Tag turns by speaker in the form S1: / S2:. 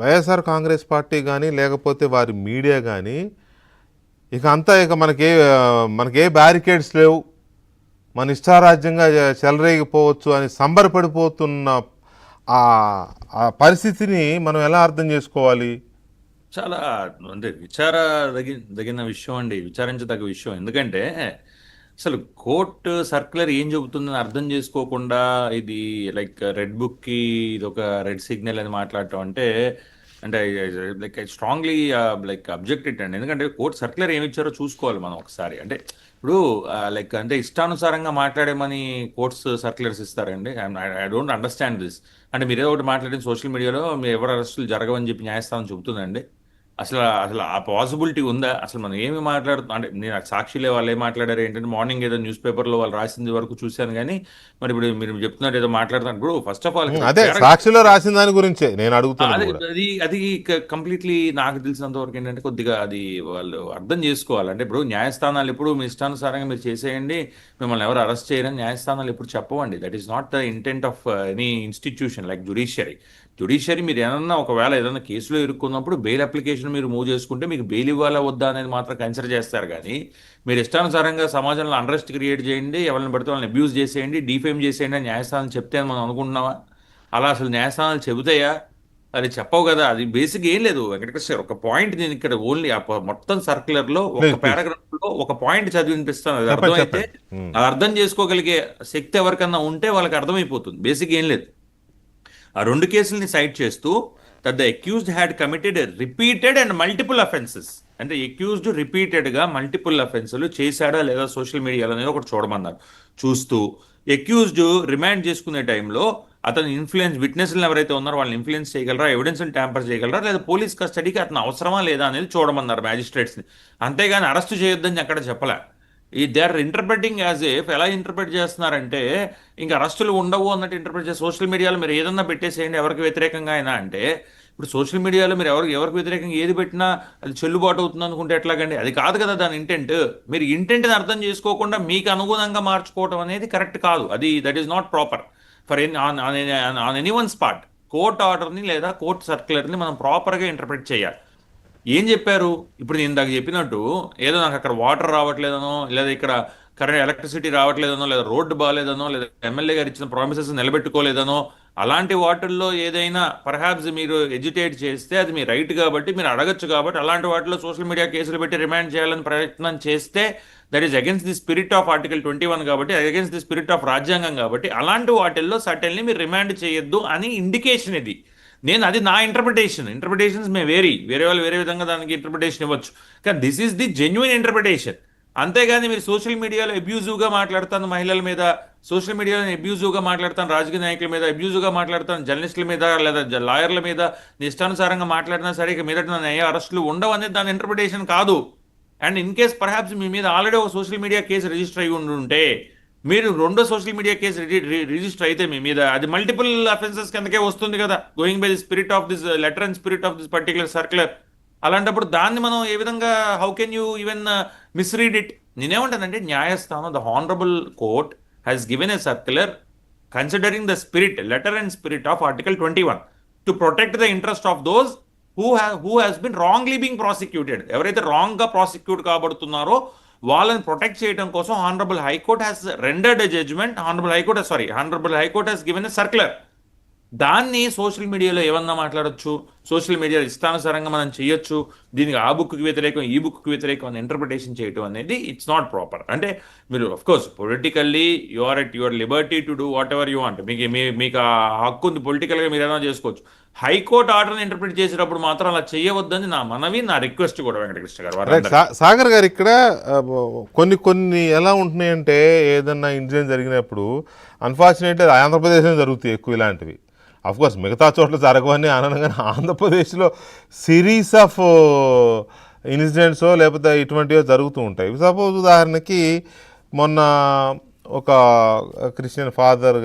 S1: YSR Congress party కానీ లేకపోతే వారి మీడియా కానీ ఇక అంతా ఇక మనకే బ్యారికేడ్స్ లేవు, మన ఇష్టారాజ్యంగా చెలరేగిపోవచ్చు అని సంబరపడిపోతున్న ఆ పరిస్థితిని మనం ఎలా అర్థం చేసుకోవాలి?
S2: చాలా అంటే దగిన విషయం అండి, విచారించదగ్గ విషయం. ఎందుకంటే అసలు కోర్టు సర్క్యులర్ ఏం చెబుతుందని అర్థం చేసుకోకుండా ఇది లైక్ రెడ్ బుక్కి ఇది ఒక రెడ్ సిగ్నల్ అని మాట్లాడటం అంటే అంటే like I strongly like objected అండి. ఎందుకంటే కోర్టు సర్క్యులర్ ఏమి ఇచ్చారో చూసుకోవాలి మనం ఒకసారి. అంటే ఇప్పుడు లైక్ అంటే ఇష్టానుసారంగా మాట్లాడేమని కోర్ట్స్ సర్క్యులర్స్ ఇస్తారండి. I don't understand this. అంటే మీరు ఏదో ఒకటి మాట్లాడిన సోషల్ మీడియాలో మీరు ఎవరు అరెస్టులు జరగవని చెప్పి న్యాయస్థానం చెబుతుందండి. అసలు అసలు ఆ పాసిబిలిటీ ఉందా? అసలు మనం ఏమి మాట్లాడుతున్నాం అంటే నేను సాక్షిలే వాళ్ళు ఏం మాట్లాడారు ఏంటంటే మార్నింగ్ ఏదో న్యూస్ పేపర్లో వాళ్ళు రాసింది వరకు చూశాను. కానీ మరి ఇప్పుడు మీరు చెప్తున్నారు ఏదో మాట్లాడుతున్నారు. ఇప్పుడు ఫస్ట్ ఆఫ్ ఆల్
S1: అదే సాక్షిలో రాసిన దాని గురించే నేను అడుగుతున్నాను.
S2: అది అది కంప్లీట్లీ నాకు తెలిసినంత వరకు ఏంటంటే కొద్దిగా అది వాళ్ళు అర్థం చేసుకోవాలి. అంటే ఇప్పుడు న్యాయస్థానాలు ఎప్పుడు మీ ఇష్టానుసారంగా మీరు చేసేయండి, మిమ్మల్ని ఎవరు అరెస్ట్ చేయరని న్యాయస్థానాలు ఎప్పుడు చెప్పవండి. That is not the intent of any institution like judiciary మీరు ఏమన్నా ఒకవేళ ఏదైనా కేసులో ఇరుక్కున్నప్పుడు బెయిల్ అప్లికేషన్ మీరు మూవ్ చేసుకుంటే మీకు బెయిల్ ఇవ్వాలా వద్దా అనేది మాత్రం కన్సిడర్ చేస్తారు. కానీ మీరు ఇష్టానుసారంగా సమాజంలో అన్రెస్ట్ క్రియేట్ చేయండి, ఎవరిని పడితే వాళ్ళని అబ్యూజ్ చేసేయండి, డిఫేమ్ చేసేయండి అని న్యాయస్థానం చెప్తే అని మనం అనుకుంటున్నావా? అలా అసలు న్యాయస్థానాలు చెబుతాయా? అది చెప్పవు కదా. అది బేసిక్ ఏం లేదు వెంకటకృష్ణ. ఒక పాయింట్ నేను ఇక్కడ ఓన్లీ మొత్తం సర్క్యులర్ లో ఒక పారాగ్రాఫ్ లో ఒక పాయింట్ చదివి వినిపిస్తాను. అది అర్థమైతే అది అర్థం చేసుకోగలిగే శక్తి ఎవరికన్నా ఉంటే వాళ్ళకి అర్థమైపోతుంది. బేసిక్ ఏం లేదు. ఆ రెండు కేసుల్ని సైట్ చేస్తూ that the accused had committed repeated and multiple offences. అంటే అక్యూజ్డ్ రిపీటెడ్గా మల్టిపుల్ అఫెన్సులు చేశాడా లేదా సోషల్ మీడియాలో అనేది ఒకటి చూడమన్నారు. చూస్తూ అక్యూజ్డ్ రిమాండ్ చేసుకునే టైంలో అతను విట్నెస్లు ఎవరైతే ఉన్నారో వాళ్ళని ఇన్ఫ్లుయెన్స్ చేయగలరా, ఎవిడెన్స్ని ట్యాంపర్ చేయగలరా, లేదా పోలీస్ కస్టడీకి అతను అవసరమా లేదా అనేది చూడమన్నారు మ్యాజిస్ట్రేట్స్ని. అంతేగాని అరెస్ట్ చేయొద్దని అక్కడ చెప్పలే. They are interpreting as if ఎలా ఇంటర్ప్రెట్ చేస్తున్నారంటే ఇంకా అరెస్టులు ఉండవు అన్నట్టు ఇంటర్ప్రెట్ చేసి సోషల్ మీడియాలో మీరు ఏదన్నా పెట్టేసేయండి ఎవరికి వ్యతిరేకంగా అయినా అంటే ఇప్పుడు సోషల్ మీడియాలో మీరు ఎవరికి వ్యతిరేకంగా ఏది పెట్టినా అది చెల్లుబాటు అవుతుంది అనుకుంటే ఎట్లాగండి? అది కాదు కదా దాని ఇంటెంట్. మీరు ఇంటెంట్ని అర్థం చేసుకోకుండా మీకు అనుగుణంగా మార్చుకోవడం అనేది కరెక్ట్ కాదు. అది that is not proper for on any once part. Court ఆర్డర్ని లేదా కోర్ట్ సర్క్యులర్ని మనం ప్రాపర్గా ఇంటర్ప్రెట్ చేయాలి. ఏం చెప్పారు? ఇప్పుడు నేను ఇందాక చెప్పినట్టు ఏదో నాకు అక్కడ వాటర్ రావట్లేదనో, లేదా ఇక్కడ కరెంట్ ఎలక్ట్రిసిటీ రావట్లేదనో, లేదా రోడ్డు బాగాలేదనో, లేదా ఎమ్మెల్యే గారు ఇచ్చిన ప్రామిసెస్ నిలబెట్టుకోలేదనో, అలాంటి వాటిల్లో ఏదైనా పర్హాప్స్ మీరు ఎడ్యుటేట్ చేస్తే అది మీ రైట్ కాబట్టి మీరు అడగచ్చు. కాబట్టి అలాంటి వాటిలో సోషల్ మీడియా కేసులు పెట్టి రిమాండ్ చేయాలని ప్రయత్నం చేస్తే that is against the spirit of article 21 కాబట్టి, అగేన్స్ట్ ది స్పిరిట్ ఆఫ్ రాజ్యాంగం కాబట్టి అలాంటి వాటిల్లో సర్టెన్లీ మీరు రిమాండ్ చేయొద్దు అని ఇండికేషన్ ఇది. అది నా ఇంటర్ప్రిటేషన్స్ వేరే వాళ్ళు వేరే విధంగా దానికి ఇంటర్ప్రిటేషన్ ఇవ్వచ్చు. కానీ this is the genuine interpretation. అంతేగాని మీరు సోషల్ మీడియాలో అబ్యూజివ్గా మాట్లాడతాను మహిళల మీద, సోషల్ మీడియాలో అబ్యూజివ్గా మాట్లాడతాను రాజకీయ నాయకుల మీద, అబ్యూజివ్గా మాట్లాడతాను జర్నలిస్టుల మీద లేదా లాయర్ల మీద, ఇష్టానుసారంగా మాట్లాడినా సరే ఇక మీద నన్ను ఏ అరెస్టులు ఉండవు అనేది దాని ఇంటర్ప్రిటేషన్ కాదు. అండ్ ఇన్ కేస్ పర్హాప్స్ మీ మీద ఆల్రెడీ ఒక సోషల్ మీడియా కేసు రిజిస్టర్ అయి ఉంటే మీరు రెండో సోషల్ మీడియా కేసు రిజిస్టర్ అయితే మీ మీద అది మల్టిపుల్ అఫెన్సెస్ కిందకే వస్తుంది కదా, going by the spirit of this letter and spirit of this particular circular. అలాంటప్పుడు దాన్ని మనం ఏ విధంగా how can you even misread it? నేనేమంటానంటే న్యాయస్థానం the honourable court has given a circular considering the spirit letter and spirit of article 21 to protect the interest of those who has been wrongly being prosecuted. ఎవరైతే రాంగ్గా prosecute కాబడుతున్నారో వాళ్ళని protect చేయడం కోసం honourable high court has rendered a judgment. Honourable high court has given a circular. దాన్ని social మీడియాలో ఏమన్నా మాట్లాడచ్చు, social media ఇష్టానుసారంగా మనం చేయొచ్చు, దీనికి ఆ బుక్కి వ్యతిరేకం ఈ బుక్కి వ్యతిరేకం అని ఇంటర్ప్రిటేషన్ చేయడం అనేది ఇట్స్ నాట్ ప్రాపర్. అంటే మీరు of course politically you are at your liberty to do whatever you want. మీకు ఆ హక్కు ఉంది, పొలిటికల్గా మీరు ఏదైనా చేసుకోవచ్చు. హైకోర్టు ఆర్డర్ని ఇంటర్ప్రిట్ చేసేటప్పుడు మాత్రం అలా చేయవద్దని నా మనవి, నా రిక్వెస్ట్ కూడా వెంకటకృష్ణ గారు.
S1: సాగర్ గారు ఇక్కడ కొన్ని ఎలా ఉంటున్నాయంటే ఏదన్నా ఇన్సిడెంట్ జరిగినప్పుడు అన్ఫార్చునేట్లీ ఆంధ్రప్రదేశ్లో జరుగుతాయి ఎక్కువ ఇలాంటివి. అఫ్కోర్స్ మిగతా చోట్ల జరగవని అనగానే ఆంధ్రప్రదేశ్లో సిరీస్ ఆఫ్ ఇన్సిడెంట్స్ లేకపోతే ఇటువంటివో జరుగుతూ ఉంటాయి. సపోజ్ ఉదాహరణకి మొన్న ఒక క్రిస్టియన్ ఫాదర్